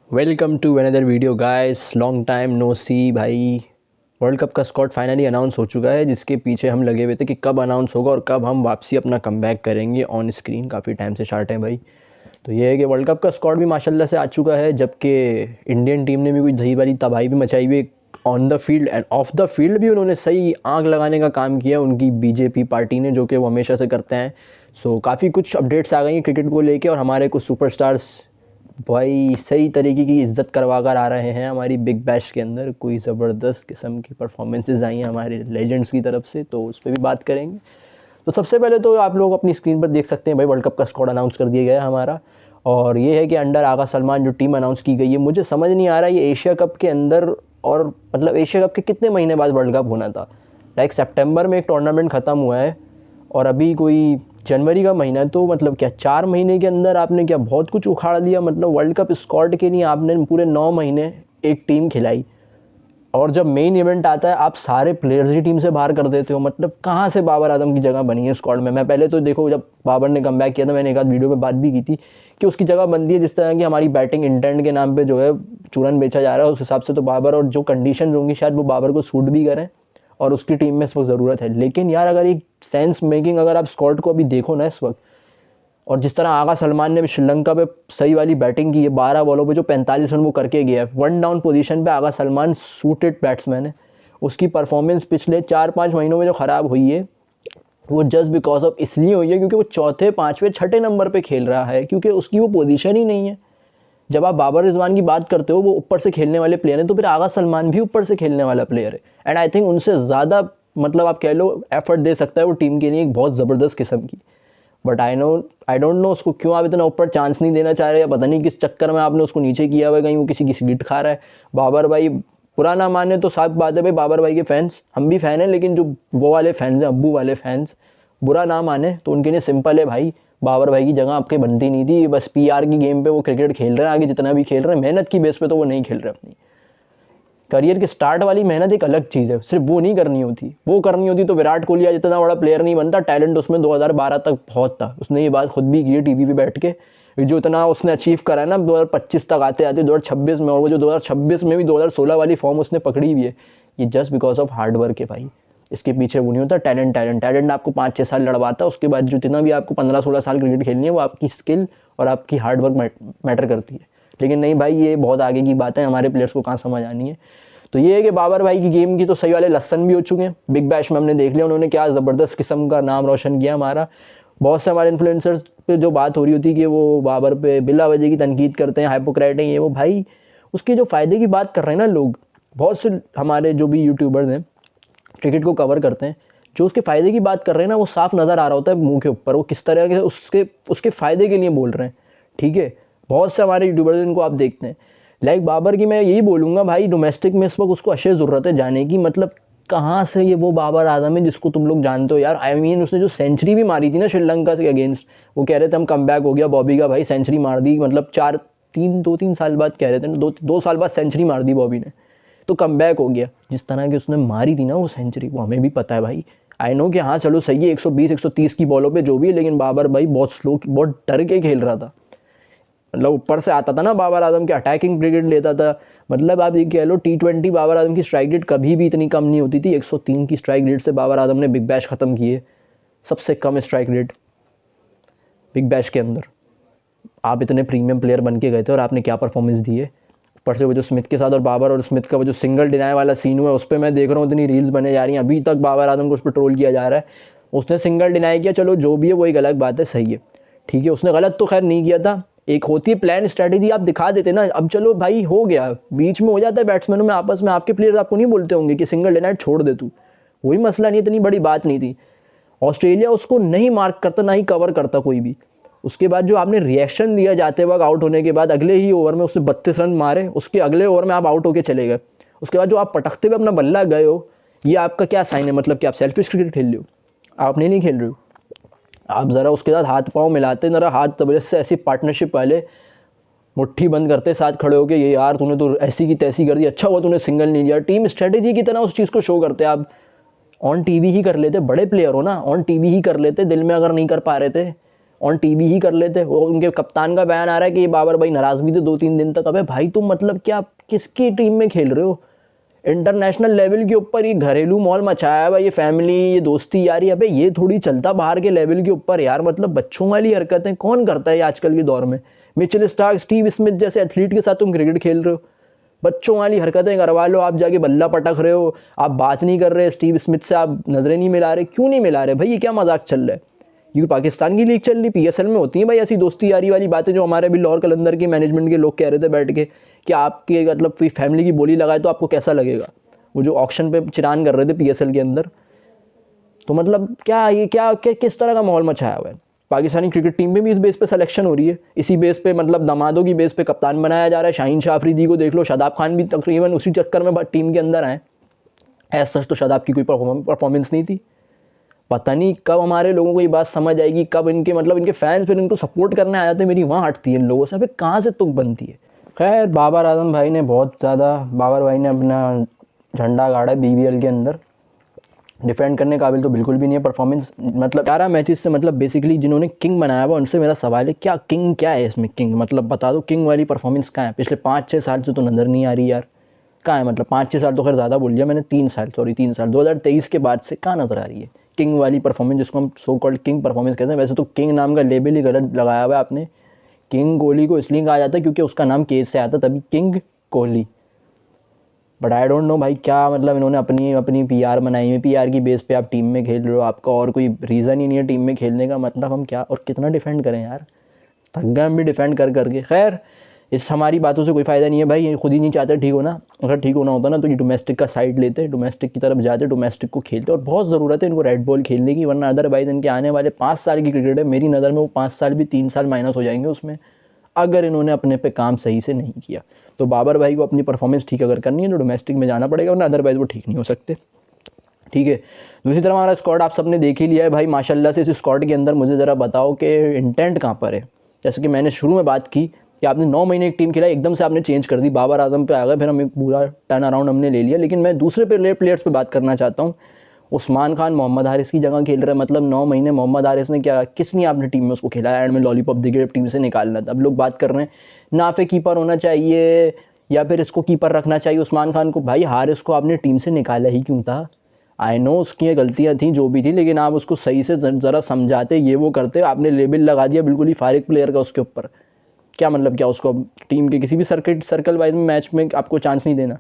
Welcome to another video guys. Long time no see भाई। World cup का squad finally announce हो चुका है, जिसके पीछे हम लगे हुए थे कि कब अनाउंस होगा और कब हम वापसी अपना कमबैक करेंगे ऑन स्क्रीन। काफ़ी टाइम से शार्ट है भाई। तो ये है कि वर्ल्ड कप का स्क्वाड भी माशाल्लाह से आ चुका है, जबकि इंडियन टीम ने भी कुछ दही वाली तबाही भी मचाई हुई। On the field end of the field भी उन्होंने सही आग लगाने का काम किया उनकी बीजेपी पार्टी ने, जो कि वो हमेशा से करते हैं। सो काफ़ी कुछ अपडेट्स आ गई हैं क्रिकेट को लेके, और हमारे कुछ सुपरस्टार्स भाई सही तरीके की इज़्ज़त करवा कर आ रहे हैं हमारी बिग बैश के अंदर। कोई ज़बरदस्त किस्म की परफॉर्मेंसेस आई हैं हमारे लेजेंड्स की तरफ से, तो उस पर भी बात करेंगे। तो सबसे पहले तो आप लोग अपनी स्क्रीन पर देख सकते हैं भाई, वर्ल्ड कप का स्क्वाड अनाउंस कर दिया गया है हमारा। और ये है कि अंडर आगा सलमान जो टीम अनाउंस की गई है, मुझे समझ नहीं आ रहा ये एशिया कप के अंदर, और मतलब एशिया कप के कितने महीने बाद वर्ल्ड कप होना था। लाइक सितंबर में एक टूर्नामेंट ख़त्म हुआ है और अभी कोई जनवरी का महीना है, तो मतलब क्या 4 महीने के अंदर आपने क्या बहुत कुछ उखाड़ दिया। मतलब वर्ल्ड कप स्क्वाड के लिए आपने पूरे 9 महीने एक टीम खिलाई, और जब मेन इवेंट आता है आप सारे प्लेयर्स ही टीम से बाहर कर देते हो। मतलब कहाँ से बाबर आजम की जगह बनी है स्क्वाड में। मैं पहले तो देखो, जब बाबर ने कमबैक किया था, मैंने एक आध वीडियो में बात भी की थी कि उसकी जगह बनती है जिस तरह की हमारी बैटिंग इंटेंट के नाम पे जो है चूरन बेचा जा रहा है, उस हिसाब से तो बाबर, और जो कंडीशन होंगी शायद वो बाबर को सूट भी करें और उसकी टीम में इस वक्त ज़रूरत है। लेकिन यार अगर एक सेंस मेकिंग अगर आप स्क्वाड को अभी देखो ना इस वक्त, और जिस तरह आगा सलमान ने भी श्रीलंका पे सही वाली बैटिंग की है, 12 बॉलों पे जो 45 रन वो करके गया है, 1 डाउन पोजीशन पे आगा सलमान सूटेड बैट्समैन है। उसकी परफॉर्मेंस पिछले 4-5 महीनों में जो ख़राब हुई है, वो जस्ट बिकॉज ऑफ इसलिए हुई है क्योंकि वो चौथे, पाँचवें, छठे नंबर पे खेल रहा है, क्योंकि उसकी वो पोजीशन ही नहीं है। जब आप बाबर रिजवान की बात करते हो, वो ऊपर से खेलने वाले प्लेयर हैं, तो फिर आगा सलमान भी ऊपर से खेलने वाला प्लेयर है। एंड आई थिंक उनसे ज़्यादा मतलब आप कह लो एफर्ट दे सकता है वो टीम के लिए, एक बहुत ज़बरदस्त किस्म की। बट आई डोंट नो उसको क्यों आप इतना ऊपर चांस नहीं देना चाह रहे, या पता नहीं किस चक्कर में आपने उसको नीचे किया हुआ है, कहीं वो किसी की सीट खा रहा है। बाबर भाई बुरा ना माने तो साफ बात है भाई, बाबर भाई के फैंस, हम भी फ़ैन हैं, लेकिन जो वो वाले फैंस हैं, अब्बू वाले फैंस, बुरा ना माने तो उनके लिए सिंपल है भाई, बाबर भाई की जगह आपके बनती नहीं थी। बस पीआर की गेम पे वो क्रिकेट खेल रहे हैं, आगे जितना भी खेल रहे हैं मेहनत की बेस पे तो वो नहीं खेल रहे। अपनी करियर के स्टार्ट वाली मेहनत एक अलग चीज़ है, सिर्फ वो नहीं करनी होती। वो करनी होती तो विराट कोहली आज इतना बड़ा प्लेयर नहीं बनता। टैलेंट उसमें 2012 तक बहुत था, उसने ये बात खुद भी की है टीवी पे बैठ के। जो इतना उसने अचीव करा है ना 2025 तक आते आते 2026 में, और वो जो 2026 में भी 2016 वाली फॉर्म उसने पकड़ी हुई है, ये just because of hard work है भाई। इसके पीछे वो नहीं होता टैलेंट। टैलेंट आपको 5-6 साल लड़वाता है, उसके बाद जितना भी आपको 15-16 साल क्रिकेट खेलनी है, वो आपकी स्किल और आपकी हार्ड वर्क मैटर करती है। लेकिन नहीं भाई, ये बहुत आगे की बात है, हमारे प्लेयर्स को कहाँ समझ आनी है। तो ये है कि बाबर भाई की गेम की तो सही वाले लसन भी हो चुके हैं। बिग बैश में हमने देख लिया उन्होंने क्या ज़बरदस्त किस्म का नाम रोशन किया हमारा। बहुत से हमारे इन्फ्लुएंसर्स पे जो बात हो रही होती है कि वो बाबर पे बिला वजह की तनकीद करते हैं, हाइपोक्रेट हैं ये वो, भाई उसके जो फ़ायदे की बात कर रहे हैं ना लोग, बहुत से हमारे जो भी यूट्यूबर्स हैं क्रिकेट को कवर करते हैं, जो उसके फ़ायदे की बात कर रहे हैं ना, वो साफ नज़र आ रहा होता है मुंह के ऊपर, वो किस तरह के उसके फ़ायदे के लिए बोल रहे हैं। ठीक है, बहुत से हमारे यूट्यूबर्स इनको आप देखते हैं। लाइक बाबर की मैं यही बोलूँगा भाई, डोमेस्टिक में इस वक्त उसको अशे ज़रूरत है जाने की। मतलब कहाँ से ये वो बाबर आजम है जिसको तुम लोग जानते हो यार। आई मीन उसने जो सेंचुरी भी मारी थी ना श्रीलंका के अगेंस्ट, वो कह रहे थे हम कमबैक हो गया बॉबी का, भाई सेंचुरी मार दी। मतलब 2-3 साल बाद कह रहे थे ना, 2 साल बाद सेंचुरी मार दी बॉबी ने, तो कमबैक हो गया। जिस तरह की उसने मारी थी ना वो सेंचुरी, वो हमें भी पता है भाई। आई नो कि हाँ चलो सही है 120-130 की बॉलों पे जो भी है, लेकिन बाबर भाई बहुत स्लो, बहुत डर के खेल रहा था। मतलब ऊपर से आता था ना बाबर आजम के, अटैकिंग क्रिकेट लेता था। मतलब आप ये कह लो T20 बाबर आजम की स्ट्राइक रेट कभी भी इतनी कम नहीं होती थी। 103 की स्ट्राइक रेट से बाबर आजम ने बिग बैश ख़त्म किए, सबसे कम स्ट्राइक रेट बिग बैश के अंदर। आप इतने प्रीमियम प्लेयर बन के गए थे और आपने क्या परफॉर्मेंस दी है। ऊपर से वो जो स्मिथ के साथ, और बाबर और स्मिथ का वो जो सिंगल डिनाई वाला सीन हुआ है, उस पर मैं देख रहा हूँ इतनी रील्स बने जा रही हैं। अभी तक बाबर आजम को उस पर ट्रोल किया जा रहा है। उसने सिंगल डिनाई किया, चलो जो भी है वो एक अलग बात है, सही है, ठीक है, उसने गलत तो खैर नहीं किया था। एक होती है प्लान स्ट्रैटेजी, आप दिखा देते ना। अब चलो भाई हो गया, बीच में हो जाता है बैट्समैनों में आपस में, आपके प्लेयर्स आपको नहीं बोलते होंगे कि सिंगल डिनाई छोड़ दे तू, कोई मसला नहीं, इतनी बड़ी बात नहीं थी। ऑस्ट्रेलिया उसको नहीं मार्क करता, ना ही कवर करता कोई भी। उसके बाद जो आपने रिएक्शन दिया जाते वक्त आउट होने के बाद, अगले ही ओवर में उसने 32 रन मारे, उसके अगले ओवर में आप आउट होके चले गए। उसके बाद जो आप पटकते हुए अपना बल्ला गए हो, ये आपका क्या साइन है? मतलब कि आप सेल्फिश क्रिकेट खेल रहे हो? आपने नहीं खेल रहे हो। आप ज़रा उसके साथ हाथ पाँव मिलाते, ज़रा हाथ तबले से ऐसी पार्टनरशिप वाले मुट्ठी बंद करते साथ खड़े होके, ये यार तूने तो ऐसी की तैसी कर दी, अच्छा हुआ तूने सिंगल नहीं लिया। टीम स्ट्रेटेजी की तरह उस चीज़ को शो करते आप। ऑन टीवी ही कर लेते, बड़े प्लेयर हो ना, ऑन टीवी ही कर लेते, दिल में अगर नहीं कर पा रहे थे। ऑन टीवी ही कर लेते। वो उनके कप्तान का बयान आ रहा है कि ये बाबर भाई नाराज़ भी थे 2-3 दिन तक। अबे भाई तुम मतलब क्या किसकी टीम में खेल रहे हो? इंटरनेशनल लेवल के ऊपर ये घरेलू मॉल मचाया हुआ, ये फैमिली, ये दोस्ती यारी, अबे ये थोड़ी चलता बाहर के लेवल के ऊपर यार। मतलब बच्चों वाली हरकतें कौन करता है आजकल के दौर में? मिचेल स्टार्क, स्टीव स्मिथ जैसे एथलीट के साथ तुम क्रिकेट खेल रहे हो, बच्चों वाली हरकतें करवा लो। आप जाके बल्ला पटक रहे हो, आप बात नहीं कर रहे स्टीव स्मिथ से, आप नज़रें नहीं मिला रहे। क्यों नहीं मिला रहे भाई? ये क्या मजाक चल रहा है? क्योंकि पाकिस्तान की लीग चल रही, पीएसएल में होती हैं भाई ऐसी दोस्ती यारी वाली बातें, जो हमारे अभी लाहौर कलंदर के मैनेजमेंट के लोग कह रहे थे बैठ के कि आपके मतलब कोई फैमिली की बोली लगाए तो आपको कैसा लगेगा। वो जो ऑक्शन पे चिरान कर रहे थे पीएसएल के अंदर। तो मतलब क्या ये क्या किस तरह का माहौल मचाया हुआ है? पाकिस्तानी क्रिकेट टीम में भी इस बेस पे सिलेक्शन हो रही है, इसी बेस पे मतलब दामादों की बेस पे कप्तान बनाया जा रहा है। शाहीन शाह अफरीदी को देख लो, शादाब खान भी तकरीबन उसी चक्कर में टीम के अंदर आए। ऐसा सच तो शादाब की कोई परफॉर्मेंस नहीं थी। पता नहीं कब हमारे लोगों को ये बात समझ आएगी, कब इनके मतलब इनके फैंस फिर इनको सपोर्ट करने आ जाते हैं। मेरी वहाँ हटती है इन लोगों से, अभी कहाँ से तुक बनती है। खैर बाबर आजम भाई ने बहुत ज़्यादा, बाबर भाई ने अपना झंडा गाड़ा है बीबीएल के अंदर। डिफेंड करने काबिल तो बिल्कुल भी नहीं है परफॉर्मेंस। मतलब 11 मैचेस से मतलब बेसिकली जिन्होंने किंग बनाया हुआ उनसे मेरा सवाल है, क्या किंग क्या है इसमें? किंग मतलब बता दो, किंग वाली परफॉर्मेंस कहाँ है? पिछले 5-6 साल से तो नज़र नहीं आ रही यार। कहाँ है? मतलब 5-6 साल तो खैर ज़्यादा बोल लिया मैंने, 3 साल 2023 के बाद से कहाँ नज़र आ रही है किंग वाली परफॉर्मेंस, जिसको हम सो कॉल्ड किंग परफॉर्मेंस कहते हैं। वैसे तो किंग नाम का लेबल ही गलत लगाया हुआ है आपने। किंग कोहली को इसलिए कहा जाता है क्योंकि उसका नाम के से आता, तभी king Kohli. But I don't know भाई क्या मतलब इन्होंने अपनी पीआर बनाई है। पीआर की बेस पे आप टीम में खेल रहे हो, आपका और कोई रीज़न ही नहीं है टीम में खेलने का। मतलब हम क्या और कितना डिफेंड करें यार? थक गए हम भी डिफेंड कर करके। खैर इस हमारी बातों से कोई फ़ायदा नहीं है भाई, ये खुद ही नहीं चाहते ठीक होना। अगर ठीक होना होता ना तो ये डोमेस्टिक का साइड लेते, डोमेस्टिक की तरफ जाते, डोमेस्टिक को खेलते। और बहुत ज़रूरत है इनको रेड बॉल खेलने की, वरना अदरवाइज़ इनके आने वाले 5 साल की क्रिकेट है, मेरी नज़र में वो 5 साल भी 3 साल माइनस हो जाएंगे उसमें, अगर इन्होंने अपने पे काम सही से नहीं किया। तो बाबर भाई को अपनी परफॉर्मेंस ठीक अगर करनी है तो डोमेस्टिक में जाना पड़ेगा, वरना अदरवाइज़ वो ठीक नहीं हो सकते। ठीक है, दूसरी तरफ हमारा स्क्वाड आप सबने देख ही लिया है भाई माशाल्लाह से। इस स्क्वाड के अंदर मुझे ज़रा बताओ कि इंटेंट कहाँ पर है? जैसे कि मैंने शुरू में बात की कि आपने 9 महीने एक टीम खेला, एकदम से आपने चेंज कर दी, बाबर आजम पे आ गए, फिर हम एक पूरा टर्न अराउंड हमने ले लिया। लेकिन मैं दूसरे प्लेयर्स पे बात करना चाहता हूँ। उस्मान खान मोहम्मद हारिस की जगह खेल रहा है। मतलब 9 महीने मोहम्मद हारिस ने क्या, किस नहीं आपने टीम में उसको खिलाया? एंड में लॉलीपॉप देके टीम से निकालना था। अब लोग बात कर रहे हैं नाफे कीपर होना चाहिए या फिर इसको कीपर रखना चाहिए उस्मान खान को। भाई हारिस को आपने टीम से निकाला ही क्यों था? आई नो उसकी गलतियाँ थी जो भी थी, लेकिन आप उसको सही से ज़रा समझाते, ये वो करते। आपने लेबल लगा दिया बिल्कुल ही फारिग प्लेयर का उसके ऊपर। क्या मतलब क्या उसको टीम के किसी भी सर्कल वाइज में मैच में आपको चांस नहीं देना?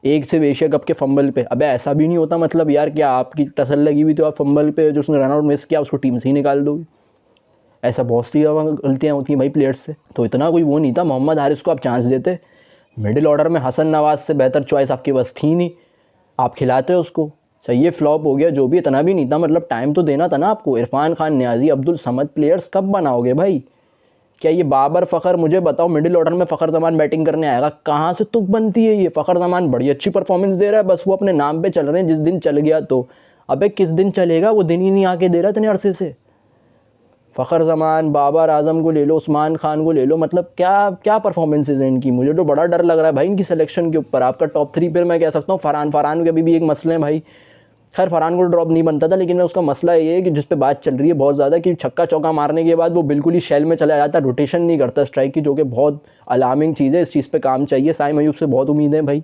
एक से एशिया कप के फंबल पे, अबे ऐसा भी नहीं होता। मतलब यार क्या आपकी टसल लगी हुई तो आप फंबल पे जो उसने रनआउट मिस किया उसको टीम से ही निकाल दोगे? ऐसा बहुत सी गलतियाँ होती हैं भाई प्लेयर्स से। तो इतना कोई वो नहीं था, मोहम्मद हारिस को आप चांस देते। मिडिल ऑर्डर में हसन नवाज से बेहतर चॉइस आपके पास थी नहीं, आप खिलाते उसको। सही है, फ्लॉप हो गया जो भी, इतना भी नहीं था। मतलब टाइम तो देना था ना आपको। इरफान खान, नियाजी, अब्दुल समद प्लेयर्स कब बनाओगे भाई? क्या ये बाबर फ़खर, मुझे बताओ मिडिल ऑर्डर में फ़खर जमान बैटिंग करने आएगा? कहाँ से तुक बनती है ये? फ़खर जमान बड़ी अच्छी परफॉर्मेंस दे रहा है, बस वो अपने नाम पे चल रहे हैं। जिस दिन चल गया तो अबे किस दिन चलेगा? वो दिन ही नहीं आके दे रहा इतने अरसे से। फ़खर जमान, बाबर आजम को ले लो, उस्मान खान को ले लो, मतलब क्या क्या परफॉर्मेंसेज हैं इनकी? मुझे तो बड़ा डर लग रहा है भाई इनकी सिलेक्शन के ऊपर। आपका टॉप 3 पर मैं कह सकता हूँ फ़रहान के अभी भी एक मसले हैं भाई। खैर फ़रहान को ड्रॉप नहीं बनता था, लेकिन उसका मसला ये है कि जिस पे बात चल रही है बहुत ज़्यादा कि छक्का चौका मारने के बाद वो बिल्कुल ही शेल में चला जाता है, रोटेशन नहीं करता स्ट्राइक की, जो कि बहुत अलार्मिंग चीज़ है। इस चीज़ पे काम चाहिए। साइम अयूब से बहुत उम्मीद है भाई,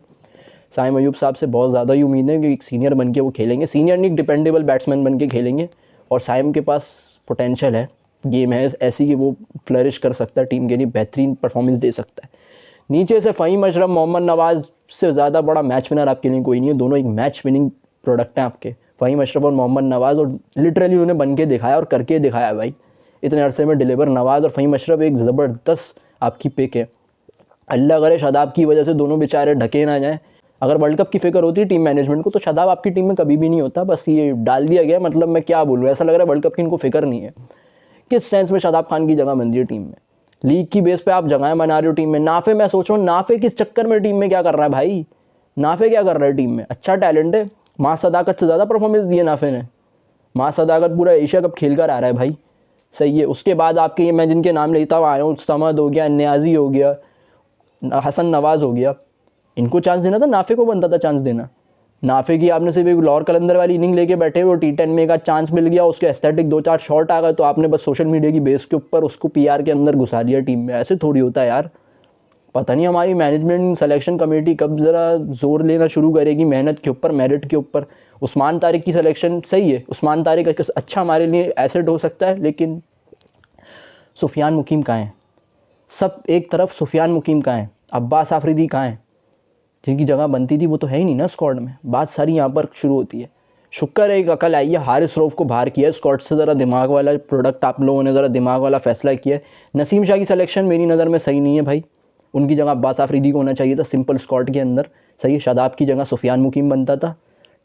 साइम अयूब साहब से बहुत ज़्यादा ही उम्मीद है कि एक सीनियर बन के वो खेलेंगे। सीनियर नहीं, डिपेंडेबल बैट्समैन बन के खेलेंगे। और साइम के पास पोटेंशियल है, गेम है ऐसी कि वो फ्लरिश कर सकता है, टीम के लिए बेहतरीन परफॉर्मेंस दे सकता है। नीचे से फ़हीम अशरफ, मोहम्मद नवाज़ से ज़्यादा बड़ा मैच विनर आपके लिए कोई नहीं है। दोनों एक मैच विनिंग प्रोडक्ट हैं आपके, फ़हीम अशरफ और मोहम्मद नवाज़। और लिटरली उन्होंने बन के दिखाया और करके दिखाया भाई, इतने अरसे में डिलीवर। नवाज़ और फ़हीम अशरफ एक ज़बरदस्त आपकी पिक है। अल्लाह करे शादाब की वजह से दोनों बेचारे ढके ना जाएँ। अगर वर्ल्ड कप की फ़िक्र होती है टीम मैनेजमेंट को तो शादाब आपकी टीम में कभी भी नहीं होता। बस ये डाल दिया गया। मतलब मैं क्या बोलूँ, ऐसा लग रहा है वर्ल्ड कप की इनको फ़िक्र नहीं है। किस सेंस में शादाब खान की जगह बन दी है टीम में? लीग की बेस पे आप जगहें बना रहे हो टीम में। नाफे, मैं सोच रहा हूँ नाफे किस चक्कर में टीम में क्या कर रहा है भाई? नाफे क्या कर रहा है टीम में? अच्छा टैलेंट है, माँ सदाकत से ज़्यादा परफॉर्मेंस दी है नाफे ने। माँ सदाकत पूरा एशिया कप खेल कर आ रहा है भाई, सही है। उसके बाद आपके ये मैं जिनके नाम लेता हुआ आया हूँ, समद हो गया, नियाजी हो गया, हसन नवाज़ हो गया, इनको चांस देना था, नाफे को बनता था चांस देना। नाफे की आपने सिर्फ एक लॉर कलंदर वाली इनिंग लेके बैठे हुए, T10 में का चांस मिल गया, उसके एस्थेटिक 2-4 शॉट आ गए तो आपने बस सोशल मीडिया की बेस के ऊपर उसको PR के अंदर घुसा दिया टीम में। ऐसे थोड़ी होता है यार। पता नहीं हमारी मैनेजमेंट सिलेक्शन कमेटी कब ज़रा जोर लेना शुरू करेगी मेहनत के ऊपर, मेरिट के ऊपर। उस्मान तारिक की सिलेक्शन सही है, उस्मान तारिक अच्छा हमारे लिए एसेट हो सकता है, लेकिन सुफियान मुकीम कहाँ हैं? सब एक तरफ सुफियान मुकीम कहाँ हैं? अब्बास आफरीदी कहाँ हैं? जिनकी जगह बनती थी वो तो है ही नहीं ना स्क्वाड में। बात सारी यहाँ पर शुरू होती है। शुक्र है एक अकल आई है, हारिस रऊफ़ को बाहर किया है स्क्वाड से, ज़रा दिमाग वाला प्रोडक्ट आप लोगों ने ज़रा दिमाग वाला फैसला किया है। नसीम शाह की सिलेक्शन मेरी नज़र में सही नहीं है भाई, उनकी जगह अब्बास आफरीदी को होना चाहिए था सिंपल स्क्वाड के अंदर। सही है, शादाब की जगह सुफियान मुकीम बनता था।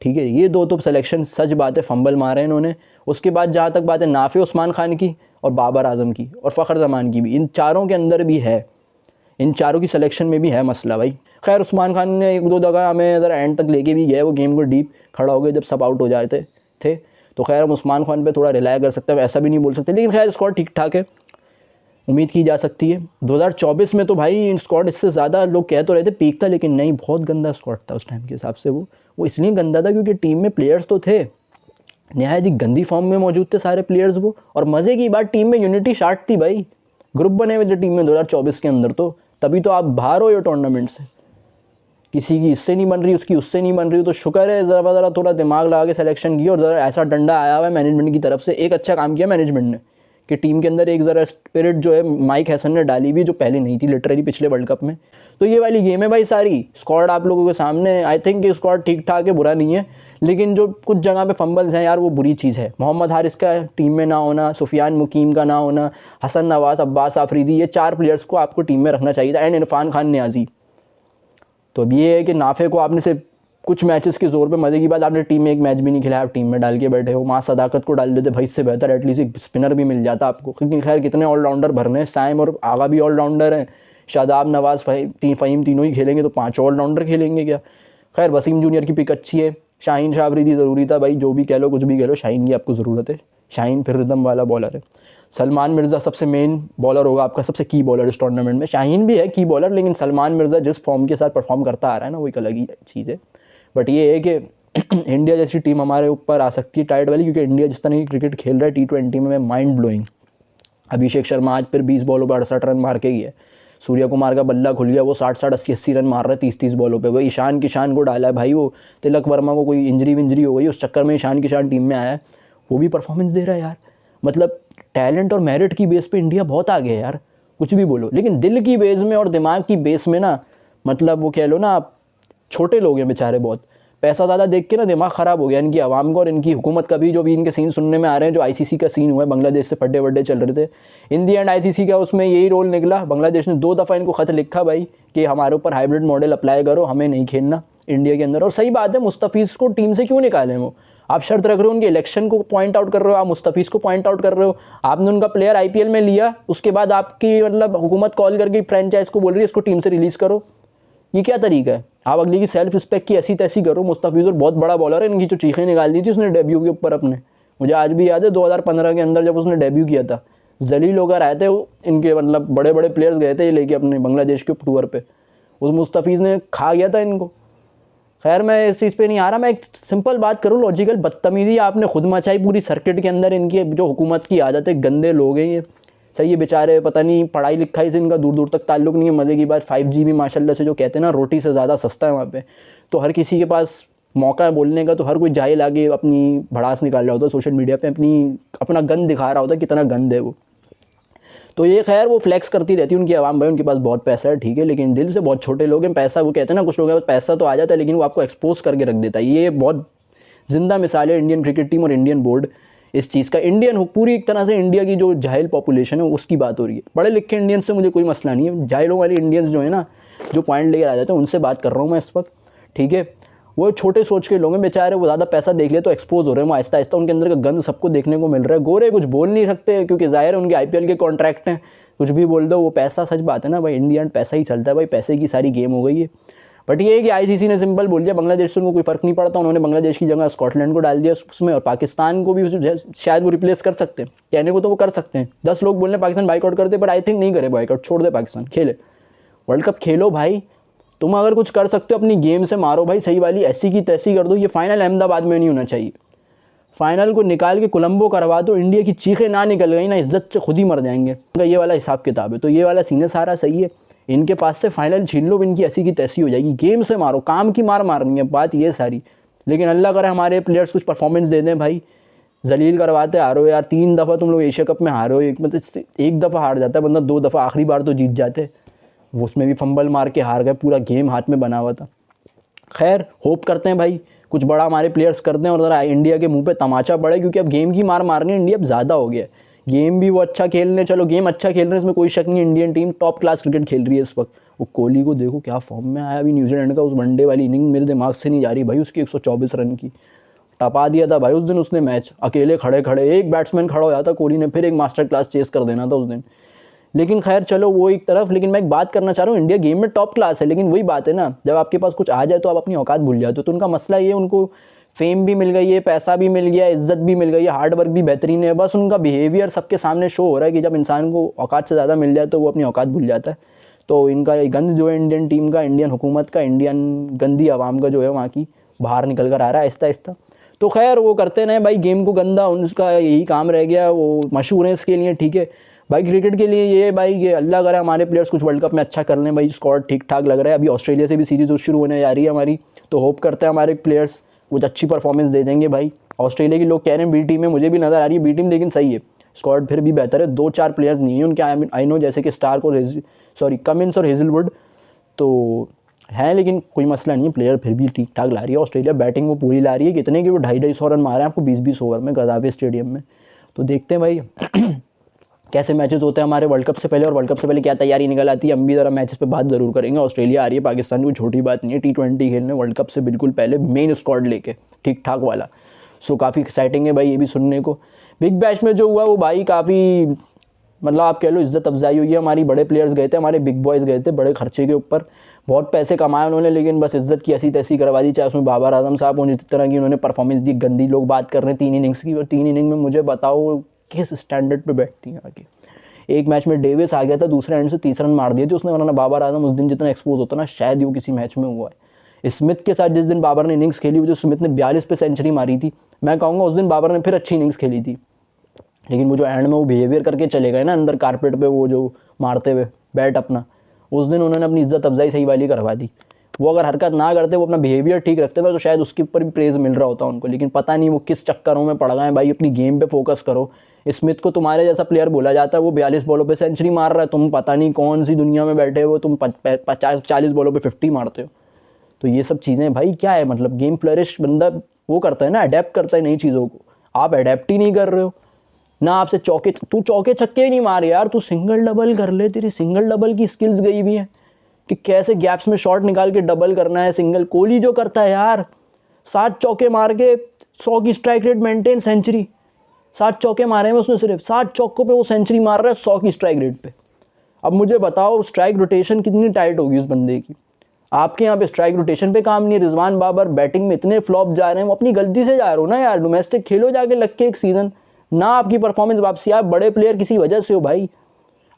ठीक है, ये दो तो सिलेक्शन सच बात है फंबल मारे हैं इन्होंने। उसके बाद जहाँ तक बात है नाफे उस्मान खान की और बाबर आजम की और फ़खर जमान की भी, इन चारों के अंदर भी है, इन चारों की सिलेक्शन में भी है मसला भाई। खैर उस्मान खान ने 1-2 जगह हमें ज़रा एंड तक लेके भी गए, वो गेम को डीप खड़ा हो गए जब सब आउट हो जाते थे, तो खैर हम उस्मान खान पे थोड़ा रिलाय कर सकते हैं, ऐसा भी नहीं बोल सकते, लेकिन खैर स्क्वाड ठीक ठाक है, उम्मीद की जा सकती है। 2024 में तो भाई स्क्वाड इससे ज़्यादा लोग कह तो रहे थे पीक था, लेकिन नहीं, बहुत गंदा स्क्वाड था उस टाइम के हिसाब से। वो इसलिए गंदा था क्योंकि टीम में प्लेयर्स तो थे, नहायत ही गंदी फॉर्म में मौजूद थे सारे प्लेयर्स वो, और मज़े की बात टीम में यूनिटी शार्ट थी भाई, ग्रुप बने हुए थे टीम में 2024 के अंदर, तो तभी तो आप बाहर हो ये टूर्नामेंट से। किसी की इससे नहीं बन रही, उसकी उससे नहीं बन रही, तो शुक्र है ज़रा थोड़ा दिमाग लगा के सिलेक्शन की, और ज़रा ऐसा डंडा आया हुआ है मैनेजमेंट की तरफ से। एक अच्छा काम किया मैनेजमेंट ने कि टीम के अंदर एक ज़रा स्पिरिट जो है माइक हैसन ने डाली हुई, जो पहले नहीं थी लिटरली पिछले वर्ल्ड कप में। तो ये वाली गेम है भाई सारी, स्क्वाड आप लोगों के सामने। आई थिंक ये स्क्वाड ठीक ठाक है, बुरा नहीं है, लेकिन जो कुछ जगह पे फंबल्स हैं यार वो बुरी चीज़ है। मोहम्मद हारिस का टीम में ना होना, सुफियान मुकीम का ना होना, हसन नवाज, अब्बास आफरीदी, ये 4 प्लेयर्स को आपको टीम में रखना चाहिए था, एंड इरफान खान नियाजी। तो अब ये है कि नाफे को आपने सिर्फ कुछ मैचेस के जोर पे, मज़े की बात आपने टीम में एक मैच भी नहीं खिलाया, आप टीम में डाल के बैठे हो। माँ सदाकत को डाल देते भाई, इससे बेहतर एटलीस्ट एक स्पिनर भी मिल जाता आपको, क्योंकि खैर कितने ऑलराउंडर भरने हैं, साइम और आगा भी ऑलराउंडर हैं, शादाब, नवाज़, फ़हीम तीनों ही खेलेंगे तो 5 ऑलराउंडर खेलेंगे क्या। खैर वसीम जूनियर की पिक अच्छी है, शाहीन शाह अफरीदी ज़रूरी था भाई, जो भी कह लो कुछ भी कह लो, शाहीन की आपको ज़रूरत है, शाहीन फिर रिदम वाला बॉलर है। सलमान मिर्ज़ा सबसे मेन बॉलर होगा आपका, सबसे की बॉलर इस टूर्नामेंट में। शाहीन भी है की बॉलर, लेकिन सलमान मिर्ज़ा जिस फॉर्म के साथ परफॉर्म करता आ रहा है ना, वो एक अलग ही चीज़ है। बट ये है कि इंडिया जैसी टीम हमारे ऊपर आ सकती है टाइट वाली, क्योंकि इंडिया जिस तरह की क्रिकेट खेल रहा है T20 में माइंड ब्लोइंग। अभिषेक शर्मा आज फिर 20 बॉलों पर 68 रन मार के गया। सूर्य कुमार का बल्ला खुल गया, वो 60-60, 80-80 रन मार रहा है 30-30 बॉलों पे। वही ईशान किशान को डाला है भाई, वो तिलक वर्मा को कोई इंजरी विंजरी हो गई, उस चक्कर में ईशान किशान टीम में आया है, वो भी परफॉर्मेंस दे रहा है यार। मतलब टैलेंट और मेरिट की बेस पे इंडिया बहुत आगे है यार, कुछ भी बोलो, लेकिन दिल की बेस में और दिमाग की बेस में ना, मतलब वो कह लो ना आप, छोटे लोग हैं बेचारे बहुत। पैसा ज़्यादा देख के ना दिमाग ख़राब हो गया इनकी आवाम को और इनकी हुकूमत का भी। जो भी इनके सीन सुनने में आ रहे हैं, जो ICC का सीन हुआ है, बांग्लादेश से फड्डे वड्डे चल रहे थे, इन दी एंड ICC का उसमें यही रोल निकला। बांग्लादेश ने 2 दफ़ा इनको ख़त लिखा भाई कि हमारे ऊपर हाइब्रिड मॉडल अप्लाई करो, हमें नहीं खेलना इंडिया के अंदर। और सही बात है, मुस्तफ़ीज़ को टीम से क्यों निकालें? वो आप शर्त रख रहे हो, उनके इलेक्शन को पॉइंट आउट कर रहे हो, आप मुस्तफ़ीज़ को पॉइंट आउट कर रहे हो, आपने उनका प्लेयर IPL में लिया, उसके बाद आपकी मतलब हुकूमत कॉल करके फ्रेंचाइज को बोल रही है इसको टीम से रिलीज़ करो। ये क्या तरीका है? आप अगली की सेल्फ रिस्पेक्ट की ऐसी तैसी करो। मुस्तफ़ीज़ और बहुत बड़ा बॉलर है, इनकी जो चीखें निकाल दी थी उसने डेब्यू के ऊपर अपने, मुझे आज भी याद है 2015 के अंदर जब उसने डेब्यू किया था, जलील होकर आए थे इनके, मतलब बड़े बड़े प्लेयर्स गए थे लेके अपने बांग्लादेश के टूर पे, उस मुस्तफ़ीज़ ने खा गया था इनको। खैर मैं इस चीज़ पे नहीं आ रहा, मैं एक सिंपल बात करूँ, लॉजिकल बदतमीज़ी आपने खुद मचाई पूरी सर्किट के अंदर। इनकी जो हुकूमत की आदत है, गंदे लोग हैं ये, सही है बेचारे, पता नहीं पढ़ाई लिखाई से इनका दूर दूर तक ताल्लुक़ नहीं है। मज़े की बात 5G भी माशाल्लाह से जो कहते हैं ना, रोटी से ज़्यादा सस्ता है वहाँ पे, तो हर किसी के पास मौका है बोलने का, तो हर कोई जाहिल आगे अपनी भड़ास निकाल रहा होता है सोशल मीडिया पे, अपना गंद दिखा रहा होता है कितना गंद है वो। तो ये खैर वो फ्लैक्स करती रहती है उनकी आवाम भाई, उनके पास बहुत पैसा है, ठीक है, लेकिन दिल से बहुत छोटे लोग हैं। पैसा, वो कहते हैं ना कुछ लोग पैसा तो आ जाता है लेकिन वो आपको एक्सपोज करके रख देता है। ये बहुत ज़िंदा मिसाल है इंडियन क्रिकेट टीम और इंडियन बोर्ड इस चीज़ का। इंडियन पूरी एक तरह से इंडिया की जो जाहिल पॉपुलेशन है उसकी बात हो रही है। पढ़े लिखे इंडियंस से मुझे कोई मसला नहीं है, जाहिलों वाले इंडियंस जो है ना, जो पॉइंट लेकर आ जाते हैं, उनसे बात कर रहा हूँ मैं इस वक्त, ठीक है। वो छोटे सोच के लोग हैं बेचारे, वो ज़्यादा पैसा देख ले तो एक्सपोज हो रहे हैं, वो आहिस्ता आहिस्ता उनके अंदर का गंद सबको देखने को मिल रहा है। गोरे कुछ बोल नहीं सकते क्योंकि ज़ाहिर है उनके IPL के कॉन्ट्रैक्ट हैं, कुछ भी बोल दो वो पैसा, सच बात है ना भाई, इंडिया में पैसा ही चलता है भाई, पैसे की सारी गेम हो गई है। बट ये है कि ICC ने सिंपल बोल दिया, बांग्लादेश से उनको कोई फ़र्क नहीं पड़ता, उन्होंने बांग्लादेश की जगह स्कॉटलैंड को डाल दिया उसमें, और पाकिस्तान को भी शायद वो रिप्लेस कर सकते हैं, कहने को तो वो कर सकते हैं। 10 लोग बोलने पाकिस्तान बाइकआउट करते, बट आई थिंक नहीं करे बाइकआउट, छोड़ दे पाकिस्तान, खेले वर्ल्ड कप खेलो भाई। तुम अगर कुछ कर सकते हो अपनी गेम से मारो भाई, सही वाली ऐसी की तैसी कर दो। ये फाइनल अहमदाबाद में नहीं होना चाहिए, फाइनल को निकाल के कोलंबो करवा दो। इंडिया की चीखें ना निकल गई ना, इज्जत से खुद ही मर जाएंगे। ये वाला हिसाब किताब है। तो ये वाला सीन है सारा, सही है। इनके पास से फाइनल छीन लो, इनकी ऐसी की तैसी हो जाएगी। गेम से मारो, काम की मार मारनी है, बात ये सारी। लेकिन अल्लाह करे हमारे प्लेयर्स कुछ परफॉर्मेंस दे दें भाई। जलील करवाते हारो यार, 3 दफ़ा तुम लोग एशिया कप में हारो। एक दफ़ा हार जाता है बंदा, 2 दफ़ा आखिरी बार तो जीत जाते, वो उसमें भी फंबल मार के हार गए, पूरा गेम हाथ में बना हुआ था। खैर होप करते हैं भाई कुछ बड़ा हमारे प्लेयर्स करते हैं और ज़रा इंडिया के मुंह पे तमाचा पड़े, क्योंकि अब गेम की मार मारनी है इंडिया अब ज़्यादा हो गया है। गेम भी वो अच्छा खेल रहे हैं, चलो गेम अच्छा खेल रहे हैं, इसमें कोई शक नहीं। Indian team top class cricket खेल रही है इस वक्त। वो कोहली को देखो क्या फॉर्म में आया अभी न्यूजीलैंड का, उस वनडे वाली इनिंग मेरे दिमाग से नहीं जा रही भाई, उसकी 124 रन की टपा दिया था भाई उस दिन उसने मैच। अकेले खड़े खड़े एक बैट्समैन खड़ा हो जाता कोहली ने, फिर एक मास्टर क्लास चेस कर देना था उस दिन। लेकिन खैर चलो वो एक तरफ। लेकिन मैं एक बात करना चाह रहा हूँ, इंडिया गेम में टॉप क्लास है, लेकिन वही बात है ना, जब आपके पास कुछ आ जाए तो आप अपनी औकात भूल जाते हो। तो उनका मसला ये, उनको फेम भी मिल गई है, पैसा भी मिल गया, इज्जत भी मिल गई है, हार्ड वर्क भी बेहतरीन है, बस उनका बिहेवियर सबके सामने शो हो रहा है कि जब इंसान को औकात से ज़्यादा मिल जाए तो वो अपनी औकात भूल जाता है। तो इनका ये गंद जो है इंडियन टीम का, इंडियन हुकूमत का, इंडियन गंदी आवाम का जो है वहाँ की, बाहर निकल कर आ रहा है आहिस्ता आहिस्ता। तो खैर वो करते रहे भाई, गेम को गंदा, उनका यही काम रह गया। वो मशहूर है इसके लिए, ठीक है भाई। क्रिकेट के लिए ये भाई, ये अल्लाह करे हमारे प्लेयर्स कुछ वर्ल्ड कप में अच्छा कर लें भाई। स्क्वाड ठीक ठाक लग रहा है। अभी ऑस्ट्रेलिया से भी सीरीज़ शुरू होने जा रही है हमारी, तो होप करते हैं हमारे प्लेयर्स कुछ अच्छी परफॉर्मेंस दे देंगे भाई। ऑस्ट्रेलिया की लोग कह रहे हैं बी टीम है, मुझे भी नज़र आ रही है बी टीम, लेकिन सही है स्क्वाड फिर भी बेहतर है। 2-4 प्लेयर्स नहीं है उनके, आई नो, जैसे कि स्टार्क और कमिंस और हेजलवुड तो हैं, लेकिन कोई मसला नहीं है, प्लेयर फिर भी ठीक ठाक ला रही है ऑस्ट्रेलिया। बैटिंग वो पूरी ला रही है, कितने कि वो 250-250 रन मारे हैं आपको 20-20 ओवर में गज़ाफे स्टेडियम में। तो देखते हैं भाई कैसे मैचेस होते हैं हमारे वर्ल्ड कप से पहले, और वर्ल्ड कप से पहले क्या तैयारी निकल आती है। हम भी ज़रा मैचेस पे बात ज़रूर करेंगे। ऑस्ट्रेलिया आ रही है पाकिस्तान, कोई छोटी बात नहीं है। T20 खेलने वर्ल्ड कप से बिल्कुल पहले मेन स्क्वाड लेके ठीक ठाक वाला। सो काफ़ी एक्साइटिंग है भाई ये भी सुनने को। बिग बैश में जो हुआ वो भाई काफ़ी, मतलब आप कह लो इज्जत अफजाई हुई है हमारी। बड़े प्लेयर्स गए थे, हमारे बिग बॉयज़ गए थे, बड़े खर्चे के ऊपर बहुत पैसे कमाए उन्होंने, लेकिन बस इज्जत की ऐसी तैसी करवा दी। चाहे उसमें बाबर आजम साहब हो, जिस तरह की उन्होंने परफॉर्मेंस दी, गंदी लोग बात कर रहे हैं 3 इनिंग्स की, और 3 इनिंग में मुझे बताओ किस स्टैंडर्ड पे बैठती हैं आगे। एक मैच में डेविस आ गया था, दूसरे एंड से 30 रन मार दिए थे उसने, वरना बाबर आजम उस दिन जितना एक्सपोज होता ना शायद ही वो किसी मैच में हुआ है। स्मिथ के साथ जिस दिन बाबर ने इनिंग्स खेली, जो स्मिथ ने 42 पे सेंचुरी मारी थी, मैं कहूँगा उस दिन बाबर ने फिर अच्छी इनिंग्स खेली थी। लेकिन वो जो एंड में वो बिहेवियर करके चले गए ना अंदर कारपेट पे, वो जो मारते हुए बैट अपना, उस दिन उन्होंने अपनी इज्जत अफजाई सही वाली करवा दी। वो अगर हरकत ना करते, वो अपना बिहेवियर ठीक रखते ना, तो शायद उसके ऊपर भी प्रेज़ मिल रहा होता उनको। लेकिन पता नहीं वो किस चक्करों में पड़ गए भाई। अपनी गेम पे फोकस करो। स्मिथ को तुम्हारे जैसा प्लेयर बोला जाता है, वो 42 बॉलों पे सेंचुरी मार रहा है, तुम पता नहीं कौन सी दुनिया में बैठे हो, तुम 40 बॉलों पे 50 मारते हो। तो ये सब चीज़ें भाई क्या है, मतलब गेम फ्लरिश बंदा वो करता है ना, अडेप्ट करता है नई चीज़ों को। आप अडेप्ट ही नहीं कर रहे हो ना। आपसे तू चौके छक्के ही नहीं मार यार, तू सिंगल डबल कर ले। तेरी सिंगल डबल की स्किल्स गई हुई है कि कैसे गैप्स में शॉट निकाल के डबल करना है। सिंगल कोहली जो करता है यार, 7 चौके मार के 100 की स्ट्राइक रेट मेंटेन, सेंचुरी। 7 चौके मारे हैं उसने, सिर्फ 7 चौकों पे वो सेंचुरी मार रहा है 100 की स्ट्राइक रेट पे। अब मुझे बताओ स्ट्राइक रोटेशन कितनी टाइट होगी उस बंदे की। आपके यहाँ पे स्ट्राइक रोटेशन पे काम नहीं है। रिजवान बाबर बैटिंग में इतने फ्लॉप जा रहे हैं, वो अपनी गलती से जा रहे हो ना यार। डोमेस्टिक खेलो जाके लग के एक सीज़न ना, आपकी परफॉर्मेंस वापसी। आप बड़े प्लेयर किसी वजह से हो भाई,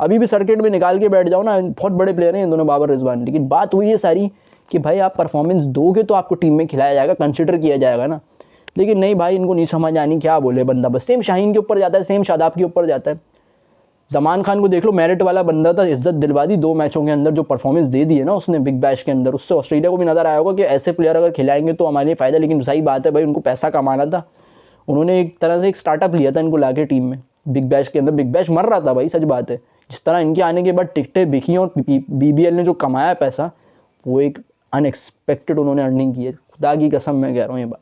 अभी भी सर्किट में निकाल के बैठ जाओ ना, बहुत बड़े प्लेयर हैं इन दोनों, बाबर रिजवान। लेकिन बात हुई है सारी कि भाई आप परफॉर्मेंस दोगे तो आपको टीम में खिलाया जाएगा, कंसिडर किया जाएगा ना। लेकिन नहीं भाई, इनको नहीं समझ आनी क्या बोले बंदा। बस सेम शाहीन के ऊपर जाता है, सेम शादाब के ऊपर जाता है। जमान खान को देख लो, मेरिट वाला बंदा था, इज्जत दिलवा दी 2 मैचों के अंदर। जो परफॉर्मेंस दे दी है ना उसने बिग बैश के अंदर, उससे ऑस्ट्रेलिया को भी नज़र आया होगा कि ऐसे प्लेयर अगर खिलाएंगे तो हमारे लिए फ़ायदा। लेकिन सही बात है भाई, उनको पैसा कमाना था। उन्होंने एक तरह से एक स्टार्टअप लिया था इनको लाके टीम में बिग बैश के अंदर। बिग बैश मर रहा था भाई, सच बात है। जिस तरह इनके आने के बाद टिकटें बिकी और BBL ने जो कमाया पैसा, वो एक अनएक्सपेक्टेड उन्होंने अर्निंग की है। खुदा की कसम मैं कह रहा हूँ ये बात।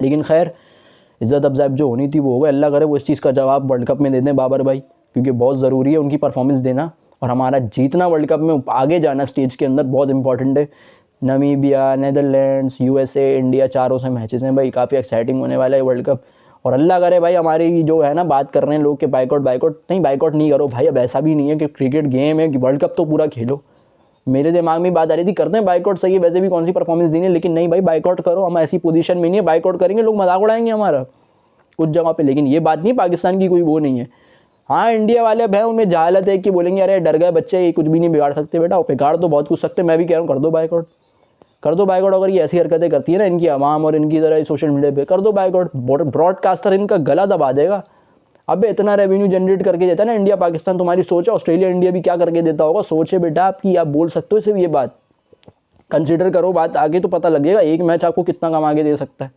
लेकिन खैर इज़्ज़त अफजाई जो होनी थी वो हो गई। अल्लाह करे वो इस चीज़ का जवाब वर्ल्ड कप में दे दें बाबर भाई, क्योंकि बहुत ज़रूरी है उनकी परफॉर्मेंस देना, और हमारा जीतना वर्ल्ड कप में आगे जाना स्टेज के अंदर बहुत इंपॉर्टेंट है। नमीबिया, नेदरलैंड्स, USA, इंडिया, चारों से मैचेस हैं भाई, काफ़ी एक्साइटिंग होने वाला है वर्ल्ड कप। और अल्लाह करे भाई हमारी जो है ना, बात कर रहे हैं लोग कि बाइकआउट नहीं, बाइकआउट नहीं करो भाई। अब ऐसा भी नहीं है कि क्रिकेट गेम है कि वर्ल्ड कप तो पूरा खेलो। मेरे दिमाग में बात आ रही थी करते हैं बाइकआउट, सही है, वैसे भी कौन सी परफॉर्मेंस देनी है, लेकिन नहीं भाई बाइकआउट करो। हम ऐसी पोजीशन में नहीं है, बाइकआउट करेंगे लोग मजाक उड़ाएंगे हमारा कुछ जगह पे। लेकिन ये बात नहीं, पाकिस्तान की कोई वो नहीं है, हाँ इंडिया वाले भाई उनमें जहालत है कि बोलेंगे अरे डर गए बच्चे, ये कुछ भी नहीं बिगाड़ सकते बेटा, बिगाड़ तो बहुत कुछ सकते। मैं भी कह रहा हूँ कर दो बाइकआउट, कर दो बाइकआउट। अगर ये ऐसी हरकतें करती है ना इनकी आवाम और इनकी तरह सोशल मीडिया पे, कर दो बाइकआउट। ब्रॉडकास्टर इनका गला दबा देगा। अबे इतना रेवेन्यू जनरेट करके देता है ना इंडिया पाकिस्तान, तुम्हारी सोच है ऑस्ट्रेलिया इंडिया भी क्या करके देता होगा, सोच है बेटा आपकी, आप बोल सकते हो सिर्फ ये बात, कंसिडर करो बात, आगे तो पता लगेगा एक मैच आपको कितना कमा के दे सकता है।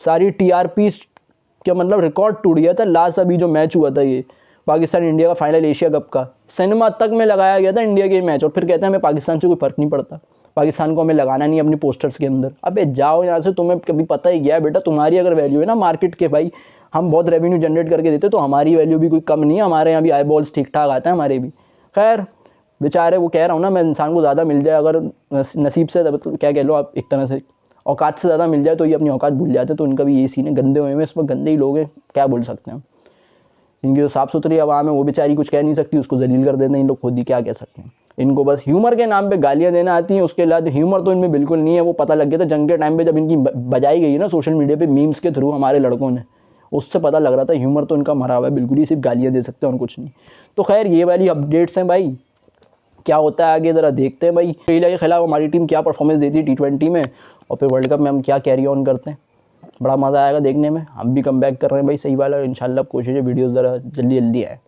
सारी टीआरपी क्या मतलब रिकॉर्ड टूट गया था लास्ट अभी जो मैच हुआ था ये पाकिस्तान इंडिया का फाइनल एशिया कप का, सिनेमा तक में लगाया गया था इंडिया के मैच, और फिर कहते हैं हमें पाकिस्तान से कोई फ़र्क नहीं पड़ता, पाकिस्तान को हमें लगाना नहीं अपनी पोस्टर्स के अंदर। अबे जाओ यहाँ से, तुम्हें कभी पता ही गया है बेटा, तुम्हारी अगर वैल्यू है ना मार्केट के भाई, हम बहुत रेवेन्यू जनरेट करके देते तो हमारी वैल्यू भी कोई कम नहीं है, हमारे यहाँ भी आई बॉल्स ठीक ठाक आते हैं हमारे भी। खैर बेचारे, वो कह रहा हूँ ना मैं, इंसान को ज़्यादा मिल जाए अगर नसीब से, मतलब क्या कह लो आप, एक तरह से औकात से ज़्यादा मिल जाए तो ये अपनी औकात भूल जाते हैं। तो उनका भी यही सीन है, गंदे हुए हैं, इस पर गंदे ही लोग हैं, क्या बोल सकते हैं। इनकी जो साफ़ सुथरी आवाम है वो बेचारी कुछ कह नहीं सकती, उसको जलील कर देते हैं इन लोग खुद ही, क्या कह सकते हैं। इनको बस ह्यूमर के नाम पे गालियाँ देना आती हैं, उसके अलावा ह्यूमर तो इनमें बिल्कुल नहीं है। वो पता लग गया था जंग के टाइम पे जब इनकी बजाई गई है ना सोशल मीडिया पे मीम्स के थ्रू हमारे लड़कों ने, उससे पता लग रहा था ह्यूमर तो इनका मरा हुआ है बिल्कुल ही, सिर्फ गालियाँ दे सकते हैं और कुछ नहीं। तो खैर ये वाली अपडेट्स हैं भाई, क्या होता है आगे ज़रा देखते हैं भाई। ऑस्ट्रेलिया के खिलाफ हमारी टीम क्या परफॉर्मेंस देती है T20 में, और फिर वर्ल्ड कप में हम क्या कैरी ऑन करते हैं। बड़ा मज़ा आएगा देखने में, हम भी कम बैक कर रहे हैं भाई सही वाला, इंशाल्लाह कोशिश है वीडियोज़ ज़रा जल्दी जल्दी आए।